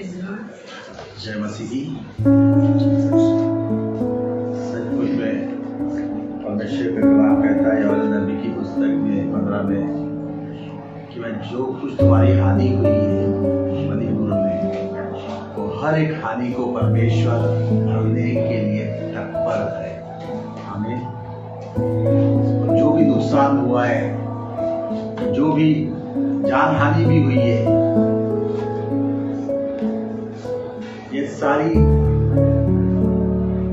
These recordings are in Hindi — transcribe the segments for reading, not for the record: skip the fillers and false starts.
जय मसीह की। सचमुच में परमेश्वर का कलाम कहता है योएल नबी की पुस्तक में 15 में कि मैं जो कुछ तुम्हारी हानि हुई है मणिपुर में, वो हर एक हानि को परमेश्वर भरने के लिए तत्पर है। आमीन। जो भी नुकसान हुआ है, जो भी जान हानि भी हुई है, ये सारी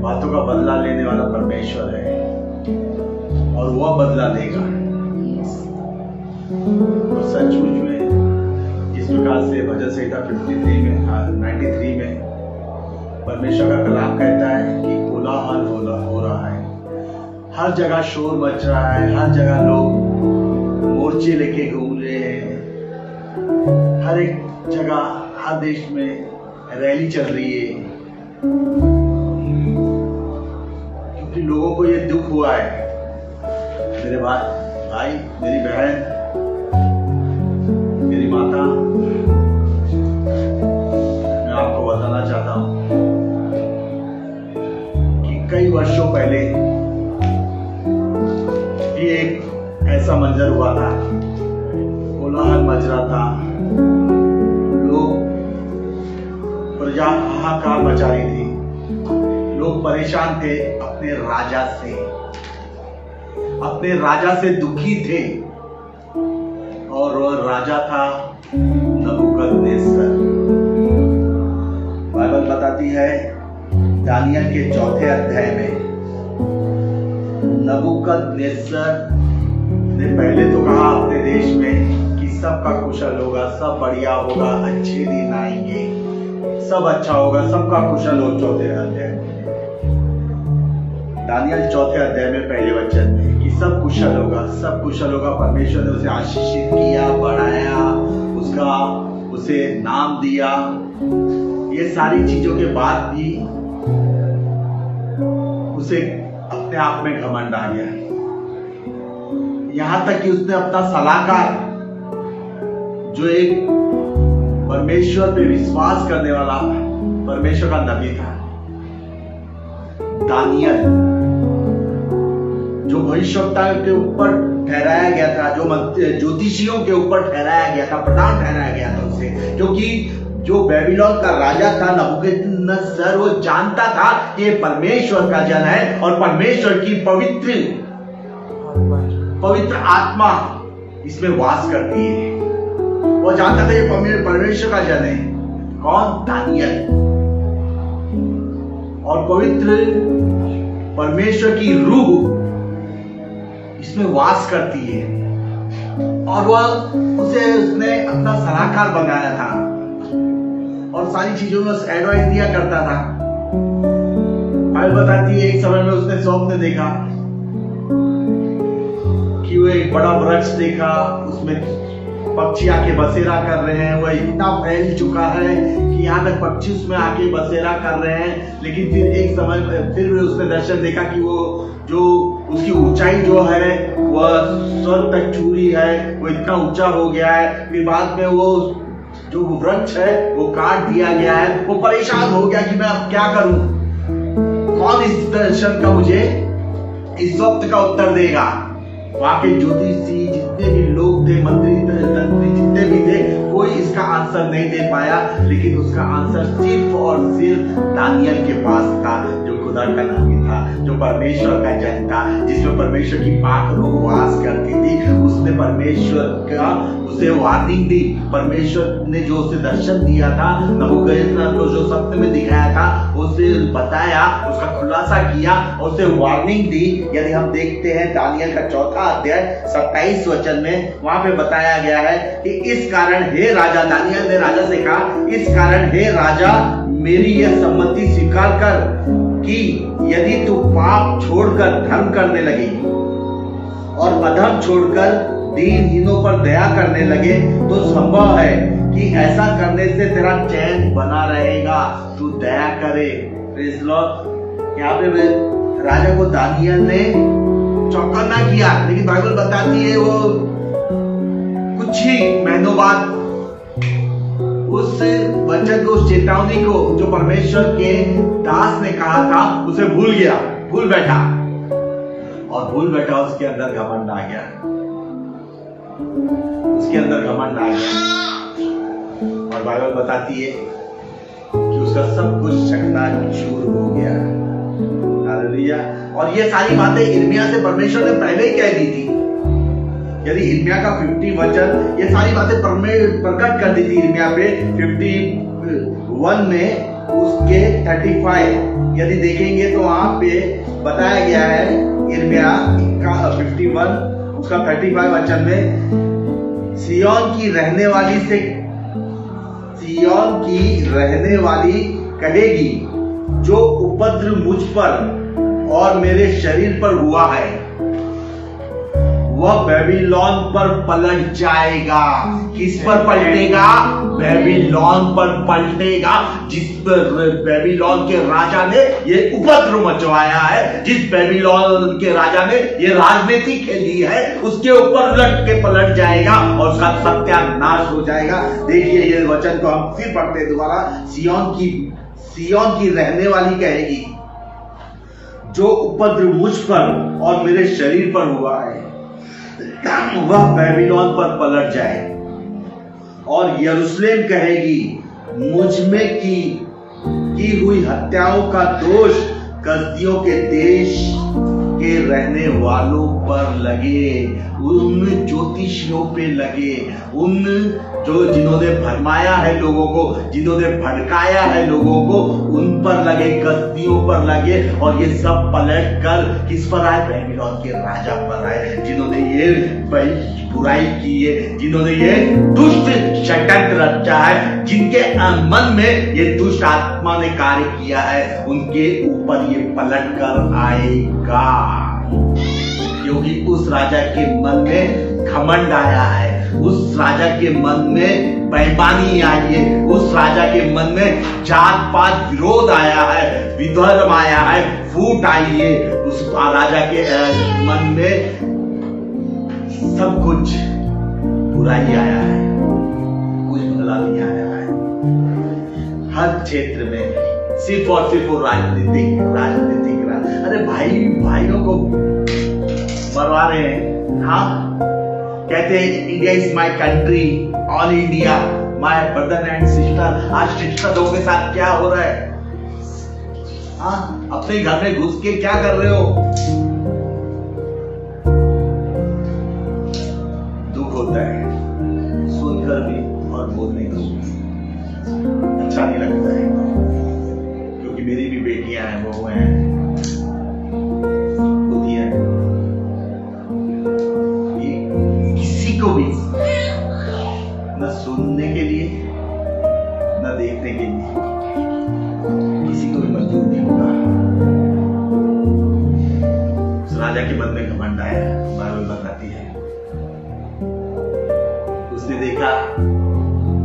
बातों का बदला लेने वाला परमेश्वर है और वह बदला लेगा। तो सचमुच में इस प्रकार से भजन संहिता 93 में परमेश्वर का कलाम कहता है कि कोलाहल हो रहा है, हर जगह शोर मच रहा है, हर जगह लोग मोर्चे लेके घूम रहे हैं, हर एक जगह हर देश में रैली चल रही है, क्योंकि लोगों को ये दुख हुआ है। मेरे भाई, मेरी बहन, मेरी माता, मैं आपको बताना चाहता हूं कि कई वर्षों पहले भी एक ऐसा मंजर हुआ था, कोलाहल मच रहा था, लोग प्रजा हाहाकार मचा रही थी, लोग परेशान थे, अपने राजा से दुखी थे, और वह राजा था नबूकदनेस्सर। बाइबल बताती है दानियल के 4थे अध्याय में नबूकदनेस्सर ने पहले तो कहा अपने देश में कि सबका कुशल होगा, सब बढ़िया होगा, अच्छे दिन आएंगे, सब अच्छा होगा, सबका कुशल हो। 4थे अध्याय में दानियल 4थे अध्याय में पहले वचन में कि सब कुशल होगा, सब कुशल होगा। परमेश्वर ने उसे आशीषित किया, बढ़ाया, उसे नाम दिया। ये सारी चीजों के बाद भी उसे अपने आप में घमंड आ गया, यहां तक कि उसने अपना सलाहकार, जो एक परमेश्वर पे विश्वास करने वाला परमेश्वर का नबी था, दानियल, जो भविष्यवक्ता के ऊपर ठहराया गया था, जो ज्योतिषियों के ऊपर ठहराया गया था, प्रधान ठहराया गया था उसे, क्योंकि जो बेबीलोन का राजा था नबूकदनेस्सर, वो जानता था कि ये परमेश्वर का जन है और परमेश्वर की पवित्र आत्मा इसमें वास करती है। वो जानता था ये परमेश्वर का जन है। कौन? दानियल। और पवित्र परमेश्वर की रूह इसमें वास करती है, और उसने अपना सलाहकार बनाया था और सारी चीजों में एडवाइस दिया करता था। बाइबल बताती है एक समय में उसने स्वप्न देखा कि वो एक बड़ा वृक्ष देखा, उसमें पक्षी आके बसेरा कर रहे हैं। वह इतना फैल चुका है कि यहाँ तक पक्षी उसमें आके बसेरा कर रहे हैं। लेकिन फिर एक समय फिर उसने दर्शन देखा कि वो जो उसकी ऊंचाई जो है वह स्वर्ग तक छूरी है, वो इतना ऊंचा हो गया है। फिर बाद में वो जो वृक्ष है वो काट दिया गया है। वो परेशान हो गया कि मैं अब क्या करूं, कौन इस दर्शन का मुझे, इस स्वप्न का उत्तर देगा। वहां के ज्योतिषी जितने भी लोग थे, मंत्री जितने भी थे, कोई इसका आंसर नहीं दे पाया। लेकिन उसका आंसर सिर्फ और सिर्फ दानियल के पास था, जो खुदा का नामी था, जो परमेश्वर का जन था, जिसमें परमेश्वर की पाक रूह वास करती थी। उसने परमेश्वर का उसे वार्निंग दी। परमेश्वर ने जो उसे दर्शन दिया था, नबूकदनेस्सर को जो सपने में दिखाया था, उसे बताया, उसका खुलासा किया और उसे वार्निंग दी। यदि हम देखते हैं दानियल का 4था अध्याय 27 वचन में, वहां पे बताया गया है कि इस कारण हे राजा, दानियल ने राजा से कहा, इस कारण हे राजा, मेरी यह सम्मति स्वीकार कर कि यदि तू पाप छोड़कर धर्म करने लगे और अधर्म छोड़कर दीनहीनों पर दया करने लगे, तो संभव है कि ऐसा करने से तेरा चैन बना रहेगा, तू दया करे। Praise Lord. यहाँ पे राजा को दानियल ने चौकन्ना किया, लेकिन बाइबल बताती है वो कुछ ही महीनों बाद उस वचन को, उस चेतावनी को जो परमेश्वर के दास ने कहा था उसे भूल गया, भूल बैठा, और भूल बैठा उसके अंदर घमंड आ गया, उसके अंदर घमंड आ गया। और बाइबल बताती है कि उसका सब कुछ चकनाचूर हो गया। हालेलुया। और ये सारी बातें यिर्मयाह से परमेश्वर ने पहले ही कह दी थी। यदि यिर्मयाह का 50 वचन ये सारी बातें प्रकट कर दी थी यिर्मयाह पे 51 में, उसके 35 यदि देखेंगे तो वहां पे बताया गया है यिर्मयाह का 51 उसका 35 वचन में, सिय्योन की रहने वाली कहेगी, जो उपद्रव मुझ पर और मेरे शरीर पर हुआ है वह बेबीलोन पर पलट जाएगा। किस पर पलटेगा? बेबीलोन पर पलटेगा, जिस पर बेबीलोन के राजा ने ये उपद्रव मचवाया है, जिस बेबीलोन के राजा ने ये राजनीति खेली है, उसके ऊपर लट के पलट जाएगा और उसका सत्यानाश हो जाएगा। देखिए ये वचन को हम फिर पढ़ते हैं दोबारा। सिय्योन की रहने वाली कहेगी, जो उपद्रव मुझ पर और मेरे शरीर पर हुआ है वह बेबीलोन पर पलट जाए। और यरूशलेम कहेगी, मुझ में की हुई हत्याओं का दोष कसदियों के देश के रहने वालों पर लगे, उन ज्योतिषियों पे लगे, उन जिन्होंने भरमाया है लोगों को, जिन्होंने भड़काया है लोगों को, उन पर लगे, कसदियों पर लगे। और ये सब पलट कर किस पर आए? बेबीलोन के राजा पर आए, जिन्होंने ये बुराई की है, जिन्होंने ये दुष्ट षड्यंत्र रचा है, जिनके मन में ये दुष्ट आत्मा ने कार्य किया है, उनके ऊपर ये पलट कर आएगा। क्योंकि उस राजा के मन में घमंड आया है, उस राजा के मन में बेईमानी आई है, उस राजा के मन में जात पात विरोध आया है, विधर्म आया है, फूट आई है। उस राजा के मन में सब कुछ बुराई आया है, कुछ भला नहीं आया है। हर क्षेत्र में सिर्फ और सिर्फ राजनीतिक। अरे भाइयों को मरवा रहे हैं। हाँ, कहते हैं India is my country, all India my brother and sister. आज सिस्टर लोगों के साथ क्या हो रहा है? हाँ, अपने घर में घुस के क्या कर रहे हो? दुख होता है सुनकर भी और बोलने का अच्छा नहीं लगता है, क्योंकि मेरी भी बेटियां हैं, बहुएं हैं, होती है। किसी को भी न सुनने के लिए न देखने के लिए किसी को भी मंजूर नहीं होगा। उस राजा के मन में घमंड आया, बाइबल बताती है। उसने देखा,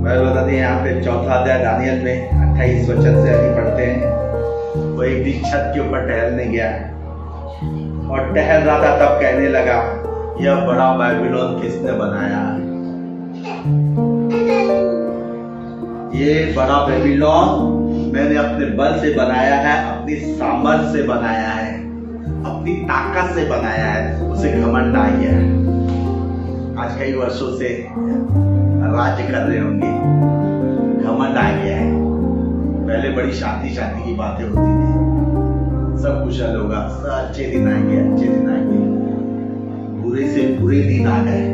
बाइबल बताती है यहाँ पे 4वां अध्याय दानियल में 28 वचन से अभी पढ़ते हैं। वो एक दिन छत के ऊपर टहलने गया और टहल रहा था, तब कहने लगा, यह बड़ा बेबीलोन किसने बनाया? ये बड़ा बेबीलोन मैंने अपने बल से बनाया है, अपनी सामर्थ से बनाया है, अपनी ताकत से बनाया है। उसे घमंड आ गया। आज कई वर्षों से राज्य कर रहे होंगे, घमंड आ गया है। पहले बड़ी शांति की बातें होती थी, सब कुशल होगा, अच्छे दिन आएंगे, अच्छे दिन आएंगे। बुरे से बुरे दिन आ गए।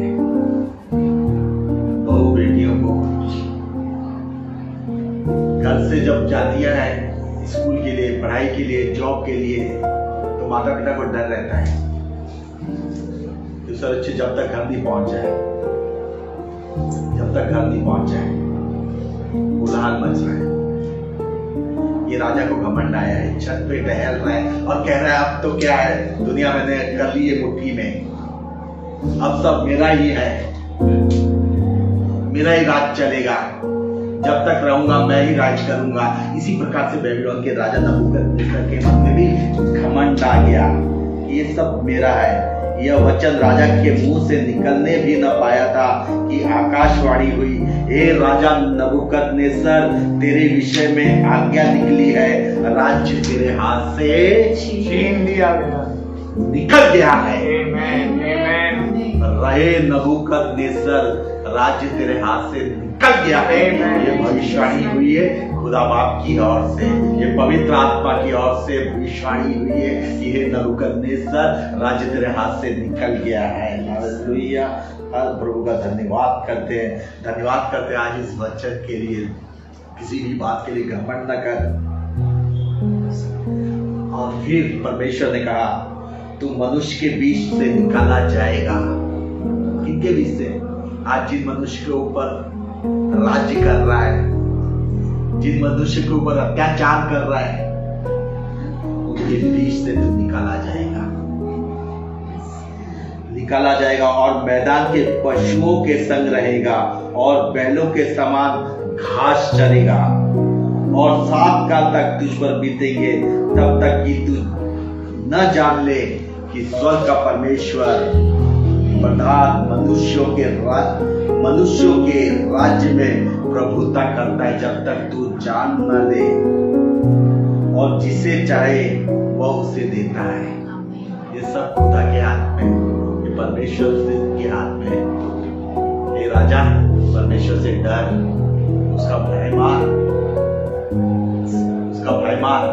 बहू बेटियों को घर से जब जाती है स्कूल के लिए, पढ़ाई के लिए, जॉब के लिए, तो माता पिता को डर रहता है कि सुरक्षित जब तक घर नहीं पहुंच जाए, उलाहल मच रहा है। ये राजा को घमंड आया है, छत पे टहल रहा है और कह रहा है, अब तो क्या है, दुनिया मैंने कर ली है मुट्ठी में, अब सब मेरा ही है, मेरा ही राज चलेगा, जब तक रहूंगा मैं ही राज करूंगा। इसी प्रकार से बेबीलोन के राजा नबूकदनेस्सर के मन में भी घमंड आ गया, ये सब मेरा है। यह वचन राजा के मुंह से निकलने भी न पाया था कि आकाशवाणी हुई, हे राजा नबूकदनेस्सर, तेरे विषय में आज्ञा निकली है, राज्य तेरे हाथ से छीन लिया गया, निकल गया है। आमीन, आमीन। रहे नबूकदनेस्सर, राज्य तेरे हाथ से निकल गया है। ये भविष्यवाणी हुई है खुदा बाप की ओर से, ये पवित्र आत्मा की ओर से भविष्यवाणी हुई है कि हे नबूकदनेस्सर, राज्य तेरे हाथ से निकल गया है। हालेलुया। प्रभु का धन्यवाद करते हैं, धन्यवाद करते हैं आज इस वचन के लिए। किसी भी बात के लिए घमंड न कर। और फिर परमेश्वर ने कहा, तू मनुष्य के बीच से निकाला जाएगा। किनके बीच से? आज जिन मनुष्य के ऊपर राज्य कर रहा है, जिन मनुष्य के ऊपर अत्याचार कर रहा है, उनके बीच से तू निकाला जाएगा, निकाला जाएगा और मैदान के पशुओं के संग रहेगा और बैलों के समान घास चरेगा। और 7 काल तक तुझ पर बीतेंगे, तब तक कि तू न जान ले कि स्वर्ग का परमेश्वर प्रधान मनुष्यों के राज्य में प्रभुता करता है, जब तक तू जान न ले। और जिसे चाहे वह उसे देता है। ये सब खुदा के हाथ में, ये परमेश्वर के हाथ में। ये राजा, परमेश्वर से डर, उसका भय मान, उसका भय मान।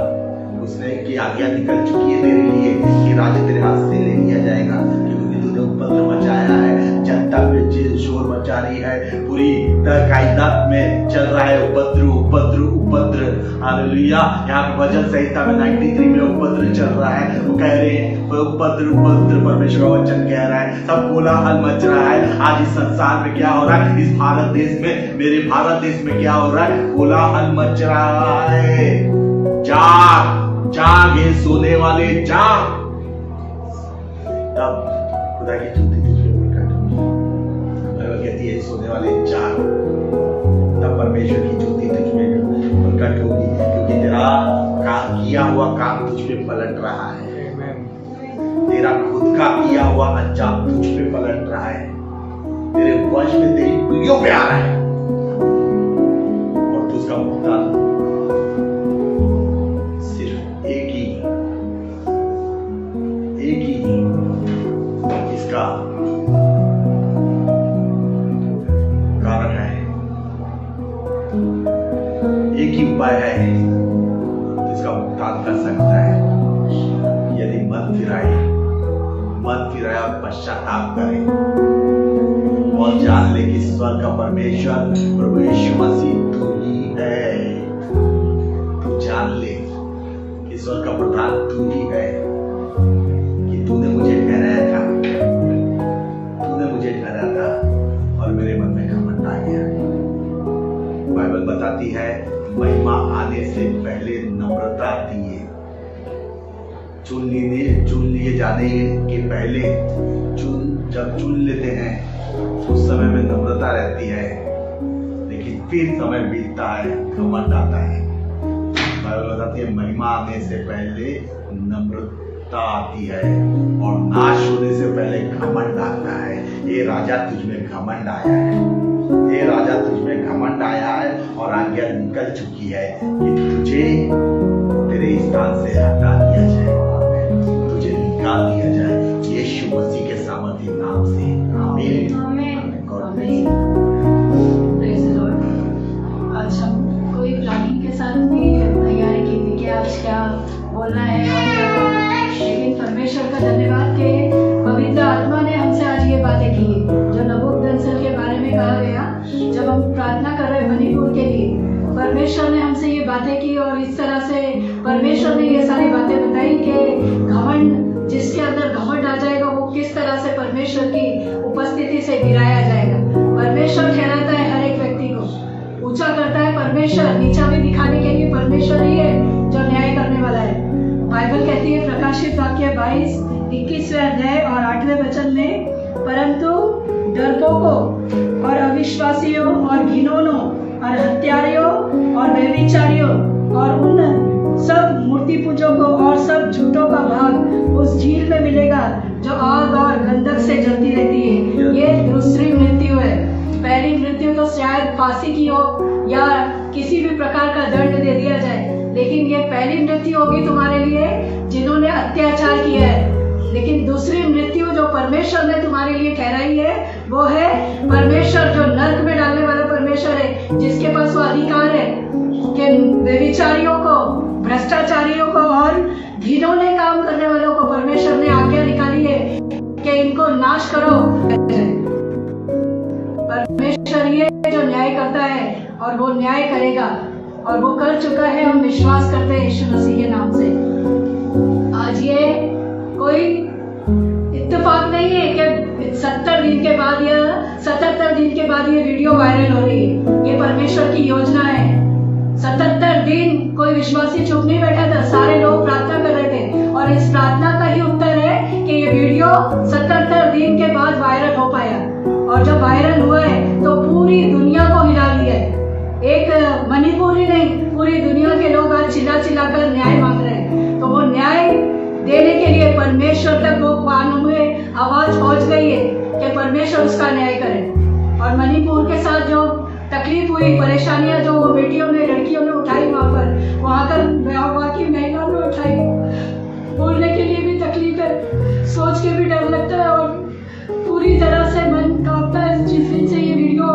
उसने की आज्ञा निकल चुकी है तेरे लिए कि राज्य तेरे हाथ से ले लिया जाएगा, क्योंकि तूने उपद्रव मचाया है, जनता में शोर मचा रही है, पूरी कायनात में चल रहा है उपद्रव उपद्रव उपद्रव। हालेलुया। यहाँ पे भजन संहिता में 93 में उपद्रव चल रहा है। वो कह रहे हैं उपद्रव उपद्रव, परमेश्वर का वचन कह रहा है, सब कोलाहल मच रहा है। आज इस संसार में क्या हो रहा है? इस भारत देश में, मेरे भारत देश में क्या हो रहा है? कोलाहल मच रहा है। जाग जाग, ये सोने वाले जाग। तब खुदा की स्तुति तुझ पे प्रकट होगी। बाइबल कहती है सोने वाले जाग, तब परमेश्वर की स्तुति तुझ पे प्रकट होगी, क्योंकि तेरा काम किया हुआ काम तुझ पे पलट रहा है। तेरा खुद का किया हुआ अंजाम तुझ पे पलट रहा है, तेरे वंश में, तेरी पीढ़ियों पे आ रहा है, और तू उसका भुगतान एक ही इसका कारण है, एक ही उपाय है जिसका भुगतान कर सकता है। यदि मन फिराए और पश्चाताप करे और जान ले कि स्वर्ग का परमेश्वर प्रभु यीशु मसीह तू ही है। तू जान ले ईश्वर का प्रधान तू ही है, कि तूने मुझे ठहराया था और मेरे मन में घमंड आ गया। बाइबल बताती है महिमा आने से पहले नम्रता आती है। चुन लिए जाने के पहले जब चुन लेते हैं उस समय में नम्रता रहती है, लेकिन फिर समय बीतता है, घमंड आता है। बाइबल बताती है महिमा आने से पहले नम्रता आती है और नाश होने से पहले घमंड आता है। ये राजा तुझ में घमंड आया है, ये राजा तुझ में घमंड आया है और आज्ञा निकल चुकी है कि तुझे तेरे स्थान से हटा दिया जाए, तुझे निकाल दिया जाए यीशु मसीह के सामर्थी नाम से। आमीन। आज हम कोई प्लानिंग के साथ तैयारी की थी कि आज क्या बोलना है और क्या करना है, लेकिन परमेश्वर का धन्यवाद कि पवित्र आत्मा ने हमसे आज ये बातें की जो नबूकदनेस्सर के बारे में कहा गया। जब हम प्रार्थना कर रहे मणिपुर के लिए, परमेश्वर ने हमसे ये बातें की और इस तरह से परमेश्वर ने ये सारी बातें बताई कि घमंड, जिसके अंदर घमंड आ जाएगा वो किस तरह से परमेश्वर की उपस्थिति से गिराया जाएगा। परमेश्वर ठहराता है हर एक व्यक्ति को, ऊंचा करता है परमेश्वर, नीचा भी दिखाने के लिए परमेश्वर ही है जो न्याय करने वाला है। बाइबल कहती है प्रकाशित वाक्य 22-21वें अध्याय और 8वें वचन में, परंतु डरपोकों और अविश्वासियों और घिनौनों और हत्यारियों और व्यभिचारियों और उन सब मूर्ति पूजकों और सब झूठों का भाग उस झील में मिलेगा जो आग और गंधक से जलती रहती है। ये दूसरी मृत्यु है। पहली मृत्यु मृत्यु तो शायद फांसी की हो या किसी भी प्रकार का दंड दे दिया जाए, लेकिन ये पहली मृत्यु होगी तुम्हारे लिए जिन्होंने अत्याचार किया है। लेकिन दूसरी मृत्यु जो परमेश्वर ने तुम्हारे लिए ठहराई है वो है परमेश्वर जो नरक में डालने वाला परमेश्वर है, जिसके पास वो अधिकार है कि व्यभिचारियों को, भ्रष्टाचारियों को और घिनौने काम करने वालों को परमेश्वर ने आज्ञा निकाली है कि इनको नाश करो। परमेश्वर ये जो न्याय करता है और वो न्याय करेगा और वो कर चुका है। हम विश्वास करते हैं यीशु मसीह के नाम से। आज ये कोई इत्तेफाक नहीं है कि 70 दिन के बाद या 77 दिन के बाद ये वीडियो वायरल हो रही है। ये परमेश्वर की योजना है। 77 दिन कोई विश्वासी चुप नहीं बैठा था, सारे लोग प्रार्थना कर रहे थे और इस प्रार्थना का ही उत्तर है कि ये वीडियो 77 दिन के बाद वायरल हो पाया। और जब वायरल हुआ है तो पूरी दुनिया को हिला दिया है। एक मणिपुर ही नहीं, पूरी दुनिया के लोग आज चिल्ला चिल्ला कर न्याय मांग रहे हैं। तो वो न्याय देने के लिए परमेश्वर तक वो कानों में आवाज पहुंच गई है कि परमेश्वर उसका न्याय करे। और मणिपुर के साथ जो तकलीफ हुई, परेशानियां जो वो बेटियों ने, लड़कियों ने उठाई, वहां की महिलाओं ने उठाई, बोलने के लिए भी तकलीफ है, सोच के भी डर लगता है और पूरी तरह से मन कांपता है जिस दिन से ये वीडियो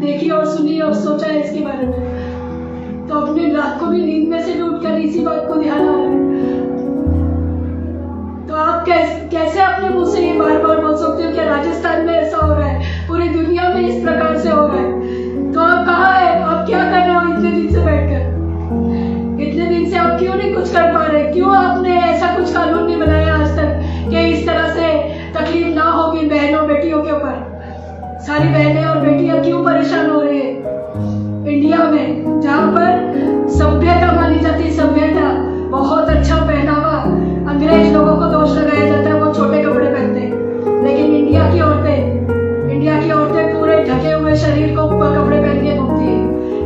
देखी और सुनी और सोचा है इसके बारे में। तो अपने रात को भी नींद में से उठकर इसी बात को ध्यान आ रहा है। तो आप कैसे अपने मुंह से ये बार बार बोल सकते हो कि राजस्थान में ऐसा हो रहा है, पूरी दुनिया में इस प्रकार से हो रहा है? तो आप कहाँ है? आप क्या कर रहे हो इतने दिन से बैठकर? इतने दिन से आप क्यों नहीं कुछ कर पा रहे? क्यों आपने ऐसा कुछ कानून नहीं बनाया आज तक कि इस तरह से तकलीफ ना होगी बहनों बेटियों के ऊपर? सारी बहनें और बेटियां क्यों परेशान हो रही है? इंडिया में जहाँ पर सभ्यता मानी जाती है, सभ्यता, बहुत अच्छा पहनावा, अंग्रेज लोगों को दोष लगाया जाता है वो छोटे कपड़े पहनते हैं, लेकिन इंडिया की औरतें पूरे ढके हुए शरीर को कपड़े पहन के घूमती है।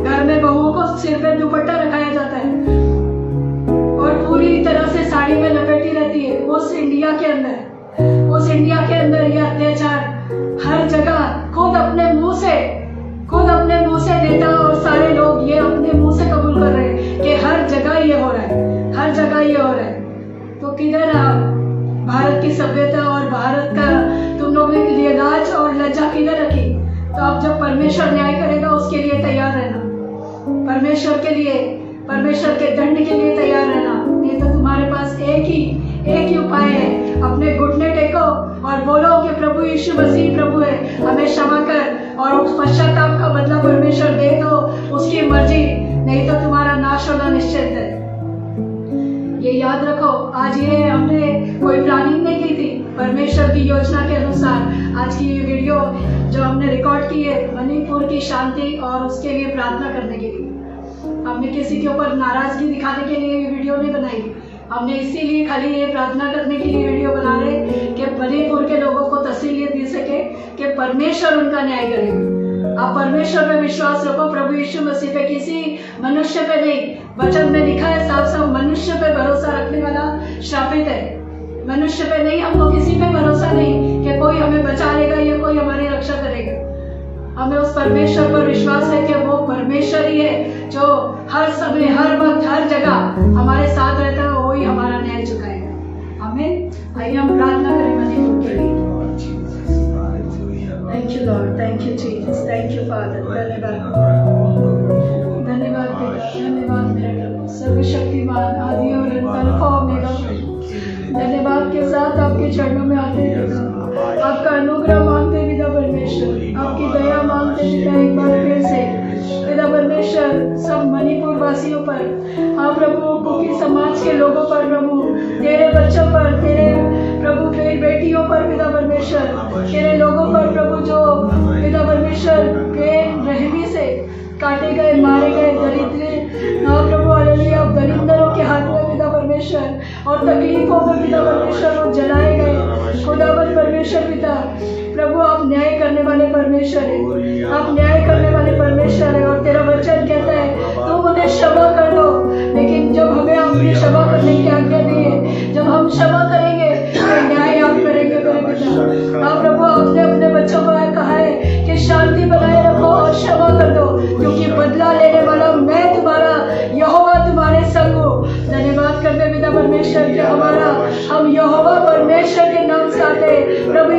घर में बहुओं को सिर पे दुपट्टा रखाया जाता है और पूरी तरह से साड़ी में लपेटी रहती है। उस इंडिया के अंदर ये अत्याचार हर जगह खुद अपने मुंह से नेता और सारे लोग ये अपने मुंह से कबूल कर रहे हैं कि हर जगह ये हो रहा है। तो किधर भारत की सभ्यता और भारत का तुम लोगों के लिए लाज और लज्जा किधर रखी? तो अब जब परमेश्वर न्याय करेगा उसके लिए तैयार रहना, परमेश्वर के दंड के लिए तैयार रहना। नहीं तो तुम्हारे पास एक ही उपाय है, अपने घुटने टेको और बोलो कि प्रभु यीशु मसीह प्रभु है, हमें क्षमा कर और उस पश्चाताप का बदला परमेश्वर दे दो, उसकी मर्जी, नहीं तो तुम्हारा नाश होना निश्चित है। ये याद रखो। आज ये हमने कोई प्लानिंग नहीं की थी, परमेश्वर की योजना के अनुसार आज की ये वीडियो जो हमने रिकॉर्ड की है मणिपुर की शांति और उसके लिए प्रार्थना करने के लिए। हमने किसी के ऊपर नाराजगी दिखाने के लिए ये वीडियो नहीं बनाई, हमने इसीलिए खाली ये प्रार्थना करने के लिए वीडियो बना रहे कि मणिपुर के लोगों को तसल्ली दे सके कि परमेश्वर उनका न्याय करेगा। आप परमेश्वर पे विश्वास रखो, प्रभु यीशु मसीह पे, किसी मनुष्य पे नहीं। वचन में लिखा है साफ साफ, मनुष्य पे भरोसा रखने वाला श्रापित है। मनुष्य पे नहीं, हमको किसी पे भरोसा नहीं कि कोई हमें बचा लेगा या कोई हमारी रक्षा करेगा। हमें उस परमेश्वर पर विश्वास है कि वो परमेश्वर ही है जो हर समय, हर वक्त, हर जगह हमारे साथ रहता है, वही हमारा न्याय चुकाएगा। आमीन। आइए हम प्रार्थना करें मणिपुर के लिए। Thank you Lord, thank you Jesus, thank you father. धन्यवाद पिता, धन्यवाद मेरे प्रभु सर्वशक्तिमान, आदि और अंत, अल्फा ओमेगा। धन्यवाद के साथ आपके चरणों में आते हैं, आपका अनुग्रह मांगते पिता परमेश्वर, आपकी दया मांगते पिता एक बार फिर से पिता परमेश्वर, सब मणिपुर वासियों पर, हाँ प्रभु, कुकी समाज के लोगों पर प्रभु, तेरे बच्चों पर, तेरे प्रभु तेरी बेटियों पर पिता परमेश्वर, तेरे लोगों पर प्रभु जो पिता परमेश्वर के रहमी से काटे गए, मारे गए, दरिद्र, हाँ प्रभु हालेलुया, दरिंदरों के हाथ में पिता परमेश्वर और तकलीफों में पिता परमेश्वर वो जलाए गए। खुदावंद परमेश्वर पिता प्रभु, आप न्याय करने वाले परमेश्वर है, आप न्याय करने वाले परमेश्वर है। और तेरा वचन कहता है तुम उन्हें क्षमा कर दो, लेकिन जब हमें आपने क्षमा करने की आज्ञा दी है, जब हम क्षमा करेंगे तो न्याय आप करेंगे मेरे पिता। हाँ प्रभु, आपने अपने बच्चों को कहा है कि शांति बनाए रखो और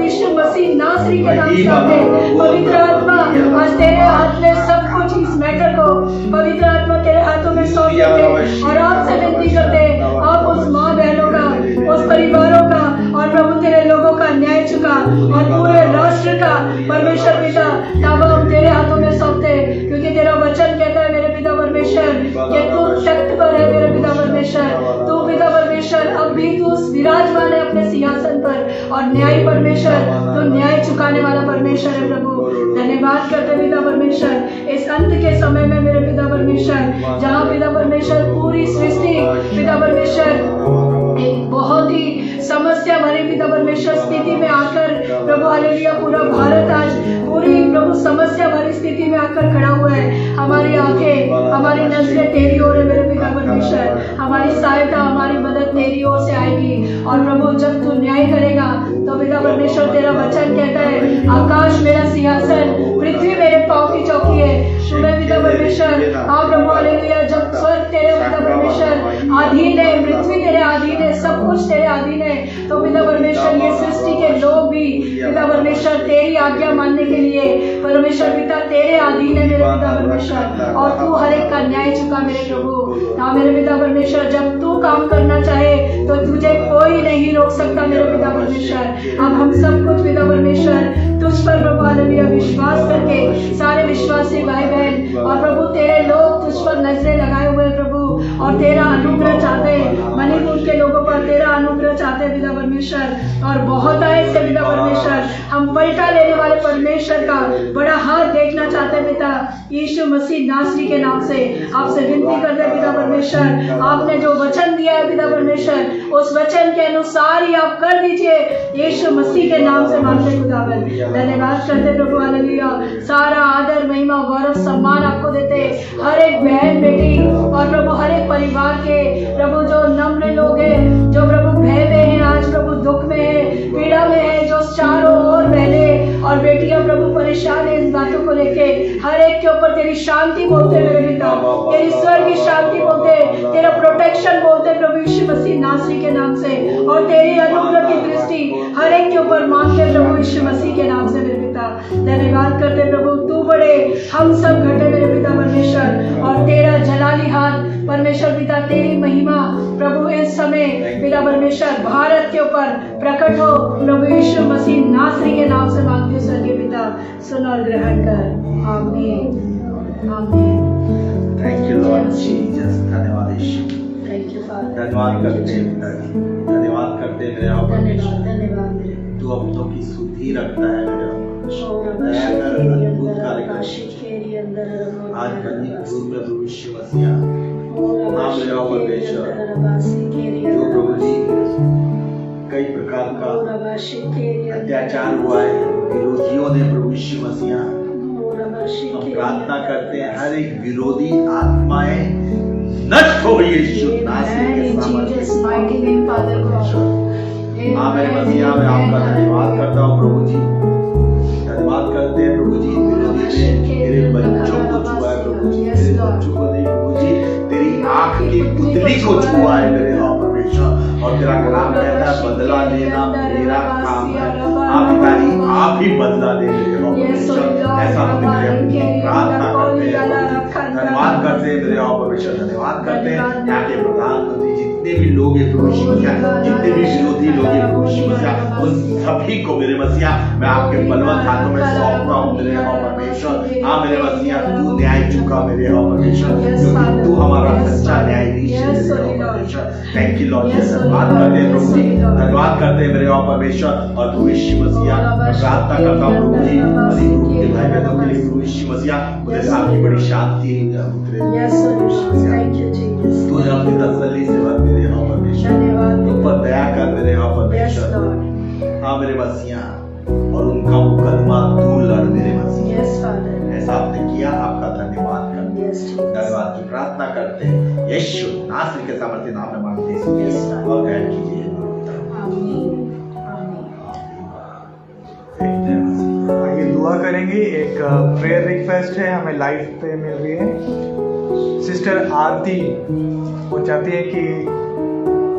यीशु मसीह नासरी के नाम से आते हैं। पवित्र आत्मा आज तेरे हाथ में सब कुछ इस मैटर को पवित्र आत्मा तेरे हाथों में सौंप देते हैं और आपसे विनती करते हैं आप उस माँ बहनों का, उस परिवारों का और प्रभु तेरे लोगों का न्याय चुका और पूरे राष्ट्र का परमेश्वर पिता ताबा हम तेरे हाथों में सौंपते हैं, क्योंकि तेरा वचन कहता है मेरे पिता परमेश्वर कि तू तख्त पर है मेरे पिता परमेश्वर, तू पिता परमेश्वर अब भी तू विराजमान है अपने सिंहासन पर और न्याय परमेश्वर तू न्याय चुकाने वाला परमेश्वर है। प्रभु धन्यवाद करते पिता परमेश्वर इस अंत के समय में मेरे पिता परमेश्वर, जहाँ पिता परमेश्वर पूरी सृष्टि पिता परमेश्वर एक बहुत ही समस्या भरे पिता परमेश्वर स्थिति में आकर प्रभु हालेलुया पूरा भारत आज पूरी प्रभु समस्या भरी स्थिति में आकर खड़ा हुआ है। हमारी आंखें हमारी नजरें तेरी ओर है मेरे पिता परमेश्वर, हमारी सहायता हमारी मदद तेरी ओर से आएगी और प्रभु जब तू न्याय करेगा तो पिता परमेश्वर तेरा वचन कहता है आकाश मेरा सिंहासन पृथ्वी मेरे पांव की चौकी है। तुम्हें पिता परमेश्वर हाँ प्रभु हालेलुया जब स्वर्ग तेरे पिता परमेश्वर अधीन है, पृथ्वी तेरे अधीन है, सब कुछ तेरे अधीन है, तो पिता परमेश्वर ये सृष्टि के लोग भी पिता परमेश्वर तेरी आज्ञा मानने के लिए परमेश्वर पिता तेरे अधीन है मेरे पिता परमेश्वर और तू हर एक का न्याय चुका मेरे प्रभु। हाँ मेरे पिता परमेश्वर जब तू काम करना चाहे तो तुझे कोई नहीं रोक सकता मेरे पिता परमेश्वर। अब हम सब कुछ पिता परमेश्वर तुझ पर प्रभु हालेलुया विश्वास करके सारे विश्वासी भाई बहन और प्रभु तेरे लोग तुझ पर नजरें लगाए हुए प्रभु और तेरा अनुग्रह चाहते हैं, मणिपुर के लोगों पर तेरा अनुग्रह चाहते हैं पिता परमेश्वर और बहुत आए से पिता परमेश्वर हम पलटा लेने वाले परमेश्वर का बड़ा हाथ देखना चाहते हैं पिता यीशु मसीह नासरी के नाम से आपसे विनती करते हैं पिता परमेश्वर। आपने जो वचन दिया है पिता परमेश्वर उस वचन के अनुसार ही आप कर दीजिए यीशु मसीह के नाम से मांगते खुदावन। धन्यवाद करते प्रभु हालेलुया, सारा आदर महिमा गौरव सम्मान आपको देते हर एक बहन बेटी और प्रभु हर एक परिवार के प्रभु जो नम्र लोग हैं जो प्रभु भय में है आज प्रभु दुख में है पीड़ा में है जो चारों ओर बहने और बेटियां प्रभु परेशान है इस बातों को लेके हर एक के ऊपर तेरी शांति बोलते मेरे पिता, तेरी स्वर्ग की शांति बोलते, तेरा प्रोटेक्शन बोलते प्रभु यीशु मसीह नासरी के नाम से और तेरी अनुग्रह की दृष्टि हर एक के ऊपर मांगते प्रभु यीशु मसीह के नाम से मेरे पिता। धन्यवाद करते प्रभु तू बड़े हम सब घटे मेरे पिता परमेश्वर और तेरा जलाली हाथ परमेश्वर पिता तेरी महिमा प्रभु इस समय पिता परमेश्वर भारत के ऊपर प्रकट हो प्रभु यीशु मसीह नासरी के नाम से मांगते स्वर्गीय पिता सुन और ग्रहण कर आमीन आमीन। थैंक यू लॉर्ड जीसस, धन्यवाद यीशु, थैंक यू फादर, धन्यवाद करते हैं पिताजी, धन्यवाद करते हैं मेरे आप परमेश्वर, धन्यवाद मेरे तू अपनों की सुधि रखता है मेरे आप परमेश्वर, दया कर अद्भुत कार्य कर आज मणिपुर में भविष्य मसीहा नाम ले आओ परमेश्वर, जो प्रभु जी कई प्रकार का अत्याचार हुआ है विरोधियों ने प्रभु यीशु मसीहा, हम प्रार्थना करते हैं हर एक विरोधी आत्माएं नष्ट हो यीशु नासरी के सामर्थ्य से। हाँ मेरे मसीहा मैं आपका धन्यवाद करता हूँ प्रभु जी, धन्यवाद करते हैं प्रभु जी विरोधी ने तेरे बच्चों को छुआ है प्रभु जी, तेरे बच्चों को नहीं प्रभु जी तेरी आंख की पुतली को छुआ है मेरे हाँ परमेश्वर और तेरा कलाम कहता है बदला लेना मेरा काम है। आप पिताजी आप ही बदला दे मेरे हाँ परमेश्वर, ऐसा हम प्रार्थना करते हैं, धन्यवाद करते हैं मेरे हाँ परमेश्वर, धन्यवाद करते हैं यहाँ के प्रधानमंत्री जितने भी लोग हैं प्रभु यीशु मसीहा, जितने भी विरोधी लोग हैं प्रभु यीशु मसीहा उन सभी को मेरे मसीहा मैं आपके बलवंत हाथों में सौंपता हूँ मेरे हाँ परमेश्वर। हाँ मेरे मसीहा तू न्याय चुका मेरे हाँ परमेश्वर, क्योंकि तू हमारा सच्चा न्यायाधीश है मेरे हाँ परमेश्वर। थैंक यू लॉर्ड जीसस, धन्यवाद करते हैं प्रभु जी, धन्यवाद करते हैं मेरे हाँ परमेश्वर और प्रभु यीशु मसीहा प्रार्थना करता हूँ प्रभु जी मणिपुर के भाई बहनों के लिए प्रभु यीशु मसीहा मुझे आपकी बड़ी शांति तू अपनी तसल्ली से भर मेरे हाँ परमेश्वर, तुम पर दया कर मेरे हाँ परमेश्वर। हाँ मेरे मसीहा और उनका मुकदमा तू लड़ मेरे मसीहा, ऐसा आपने किया आपका धन्यवाद करते हैं, धन्यवाद की प्रार्थना करते हैं यीशु नासरी के सामर्थ्य नाम में मांगते हैं और ग्रहण कीजिए। आइए दुआ करेंगे। एक प्रेयर रिक्वेस्ट है हमें लाइव पे मिल रही है। सिस्टर आरती वो चाहती है कि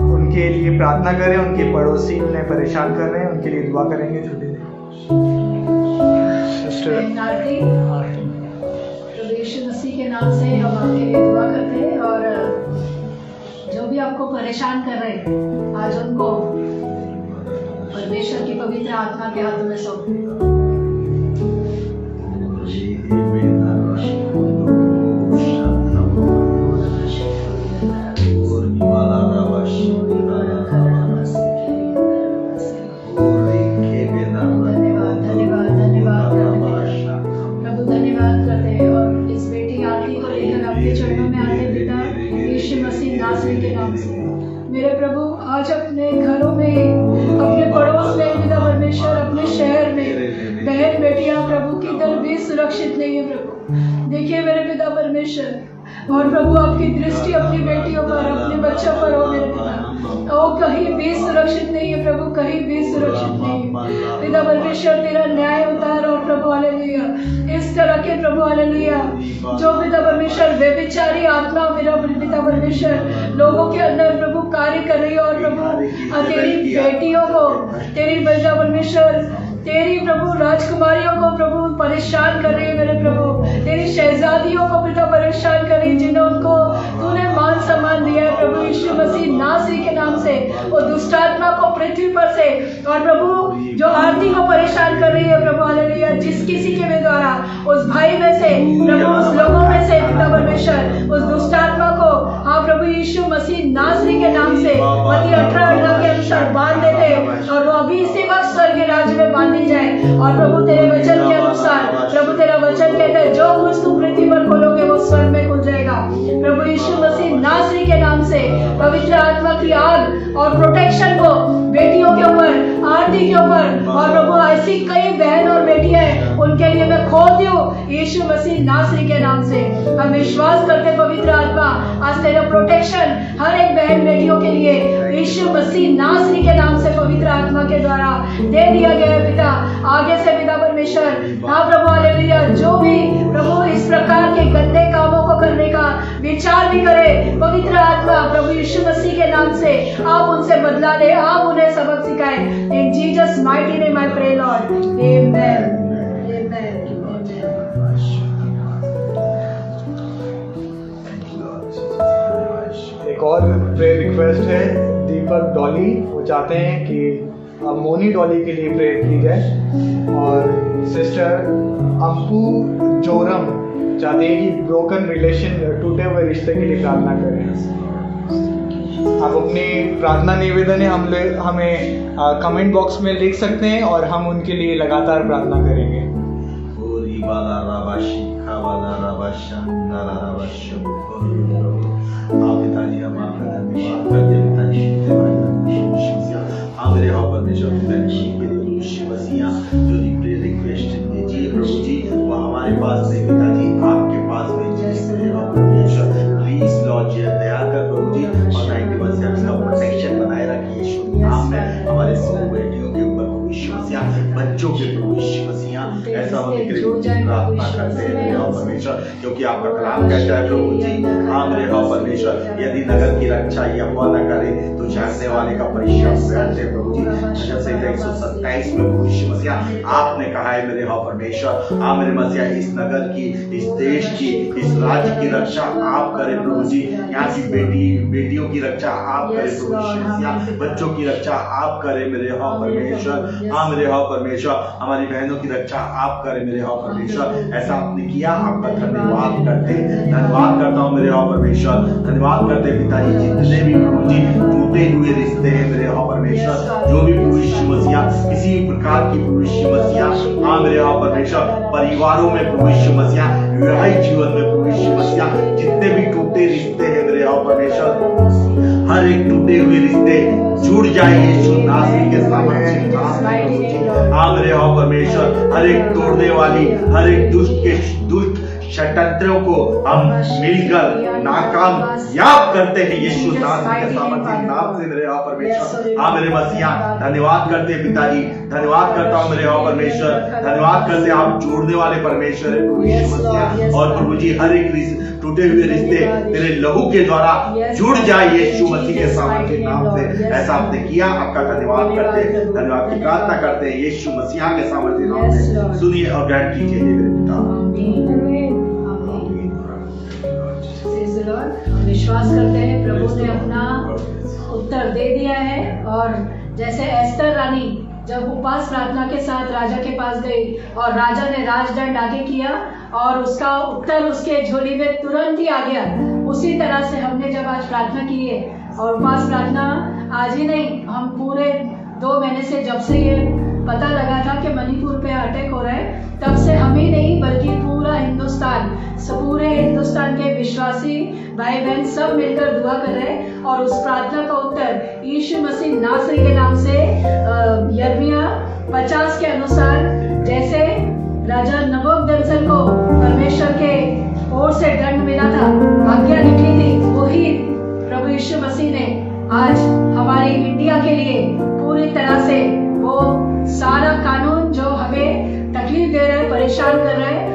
उनके लिए प्रार्थना करें, उनके पड़ोसी उन्हें परेशान कर रहे हैं, उनके लिए दुआ करेंगे छोटे सिस्टर आरती, आरती। प्रभु यीशु मसीह के नाम से हम आपके लिए दुआ करते हैं और जो भी आपको परेशान कर रहे हैं आज उनको परमेश्वर की पवित्र आत्मा के हाथों में सौंप मेरे प्रभु आज अपने घरों में, अपने पड़ोस में, पिता परमेश्वर, अपने शहर में बहन बेटियां प्रभु की दल भी सुरक्षित नहीं है प्रभु। देखिए मेरे पिता परमेश्वर, और प्रभु आपकी दृष्टि अपनी बेटियों पर, अपने बच्चों पर हो मेरे पिता। वो कहीं भी सुरक्षित नहीं है प्रभु, कहीं भी सुरक्षित नहीं है पिता परमेश्वर। तेरा न्याय उतार और प्रभु हालेलुया, इस तरह के प्रभु हालेलुया जो पिता परमेश्वर व्यभिचारी आत्मा मेरा पिता परमेश्वर लोगों के अंदर प्रभु कार्य कर रही है, और प्रभु तेरी बेटियों को, तेरी पिता परमेश्वर, तेरी प्रभु राजकुमारियों को प्रभु परेशान कर रही है मेरे प्रभु। तेरी शहजादियों को पिता परेशान कर रही है, जिन्हें उनको तूने मान सम्मान दिया है प्रभु यीशु मसीह नासरी के नाम से। वो दुष्टात्मा को पृथ्वी पर से, और प्रभु जो आरती को परेशान कर रही है प्रभु हालेलुया, जिस किसी के भी द्वारा उस भाई में से प्रभु, उस लोगों में से पिता परमेश्वर उस दुष्टात्मा को, हाँ प्रभु यीशु मसीह नासरी के नाम से मत्ती 18 के अनुसार बांध देते, और वो अभी इसी वक्त स्वर्ग के राज्य में बांधी जाए। और प्रभु तेरे वचन के अनुसार, प्रभु तेरा वचन कहता है जो कुछ तुम पृथ्वी पर खोलोगे वो स्वर्ग में खुल जाएगा। प्रभु यीशु मसीह नासरी के नाम से पवित्र आत्मा की आग और प्रोटेक्शन को बेटियों के ऊपर, आरती के ऊपर, और प्रभु ऐसी कई बहन और बेटियां हैं उनके लिए मैं खोलती हूँ यीशु मसीह नासरी के नाम से। हम विश्वास करते पवित्र आत्मा आज तेरा प्रोटेक्शन हर एक बहन बेटियों के लिए यीशु मसीह नासरी के नाम से पवित्र आत्मा के द्वारा दे दिया गया है पिता। आगे से पिता परमेश्वर, हाँ प्रभु हालेलुया, जो भी प्रभु इस प्रकार के गंदे कामों को करने का विचार भी करे, पवित्र आत्मा प्रभु यीशु मसीह के नाम से आप उनसे बदला ले, आप उन्हें सबक सिखाए। In Jesus mighty name I pray Lord, amen. एक और प्रेयर रिक्वेस्ट है दीपक डॉली, वो चाहते हैं कि मोनी डॉली के लिए प्रेयर की जाए, और सिस्टर अम्पू जोरम चाहते हैं कि ब्रोकन रिलेशन, टूटे हुए रिश्ते के लिए प्रार्थना करें। आप अपनी प्रार्थना निवेदन हमें कमेंट बॉक्स में लिख सकते हैं और हम उनके लिए लगातार प्रार्थना करेंगे। पिताजी हम आपका धन्यवाद करते हैं पिताजी, मेरे यहाँ परमेश्वर मसीहा जो प्रेयर रिक्वेस्ट दीजिए प्रभु जी, वो हमारे पास नहीं पिताजी, आपके पास भेजिए मेरे यहाँ परमेश्वर। प्लीज लॉर्ड जी दया कर प्रभु जी, और 90 वर्ष का प्रोटेक्शन बनाए रखिए यीशु नाम में, हमारे सब बेटियों के ऊपर मसीहा, बच्चों के प्रभु यीशु मसीहा, ऐसा होने के लिए प्रार्थना करते हैं मेरे यहाँ परमेश्वर, क्योंकि आपका कलाम कहता है प्रभु जी, हाँ मेरे यहाँ परमेश्वर, यदि नगर की रक्षा यहोवा न करे तो जानने वाले का परिश्रम व्यर्थ है प्रभु जी। 127 में प्रभु यीशु मसीहा आपने कहा है मेरे यहाँ परमेश्वर, हाँ मेरे मसीहा, इस नगर की, इस देश की, इस राज्य की रक्षा आप करें प्रभु जी, यहाँ की बेटियों की रक्षा आप करें प्रभु यीशु मसीहा, बच्चों की रक्षा आप करें मेरे यहाँ परमेश्वर, हाँ मेरे यहाँ परमेश्वर, हमारी बहनों की रक्षा आप करें मेरे यहाँ परमेश्वर। ऐसा आपने किया, आपका धन्यवाद करते, धन्यवाद करता हूँ मेरे यहाँ परमेश्वर, धन्यवाद करते पिताजी, जितने भी प्रभु जी टूटे हुए रिश्ते हैं मेरे यहाँ परमेश्वर, जो भी प्रभु यीशु मसीहा किसी भी प्रकार की प्रभु यीशु मसीहा, हाँ मेरे यहाँ परमेश्वर, परिवारों में प्रभु यीशु मसीहा, वैवाहिक जीवन में प्रभु यीशु मसीहा, जितने भी टूटे रिश्ते हैं मेरे यहाँ परमेश्वर, हर एक टूटे हुए रिश्ते जुड़ जाए यीशु नासरी के सामर्थ्य से। हाँ मेरे यहाँ परमेश्वर, हर एक तोड़ने वाली, हर एक दुष्ट षड्यंत्रों को हम मिलकर नाकामयाब करते हैं यीशु नासरी के सामर्थ्य नाम से मेरे यहाँ परमेश्वर। हाँ मेरे मसीहा, धन्यवाद करते हैं पिताजी, धन्यवाद करता हूँ मेरे यहाँ परमेश्वर, धन्यवाद करते आप जोड़ने वाले परमेश्वर है प्रभु यीशु मसीहा, और प्रभु जी हर एक टूटे हुए रिश्ते तेरे लहू के द्वारा जुड़ जाए यीशु मसीह के सामर्थ्य के नाम से। ऐसा आपने किया, आपका धन्यवाद करते हैं, धन्यवाद की प्रार्थना करते हैं यीशु मसीह के सामर्थ्य नाम से। सुनिए और ग्रहण कीजिए हे मेरे पिता। विश्वास करते हैं प्रभु ने अपना उत्तर दे दिया है। और जैसे एस्तर रानी जब उपवास प्रार्थना के साथ राजा के पास गई और राजा ने राजदंड आगे किया और उसका उत्तर उसके झोली में तुरंत ही आ गया, उसी तरह से हमने जब आज प्रार्थना की है और उपवास प्रार्थना आज ही नहीं, हम पूरे 2 महीने से जब से ये पता लगा था कि मणिपुर पे अटैक हो रहा है, तब से हम ही नहीं बल्कि पूरा हिंदुस्तान, पूरे हिंदुस्तान के विश्वासी भाई बहन सब मिलकर दुआ कर रहे हैं। और उस प्रार्थना का उत्तर यीशु मसीह नासरी के नाम से यिर्मयाह 50 के अनुसार जैसे राजा नबूकदनेस्सर को परमेश्वर के ओर से दंड मिला था, आज्ञा निकली थी, वही प्रभु यीशु मसीह ने आज हमारी इंडिया के लिए पूरी तरह से वो सारा कानून जो हमें तकलीफ दे रहे हैं, परेशान कर रहे हैं,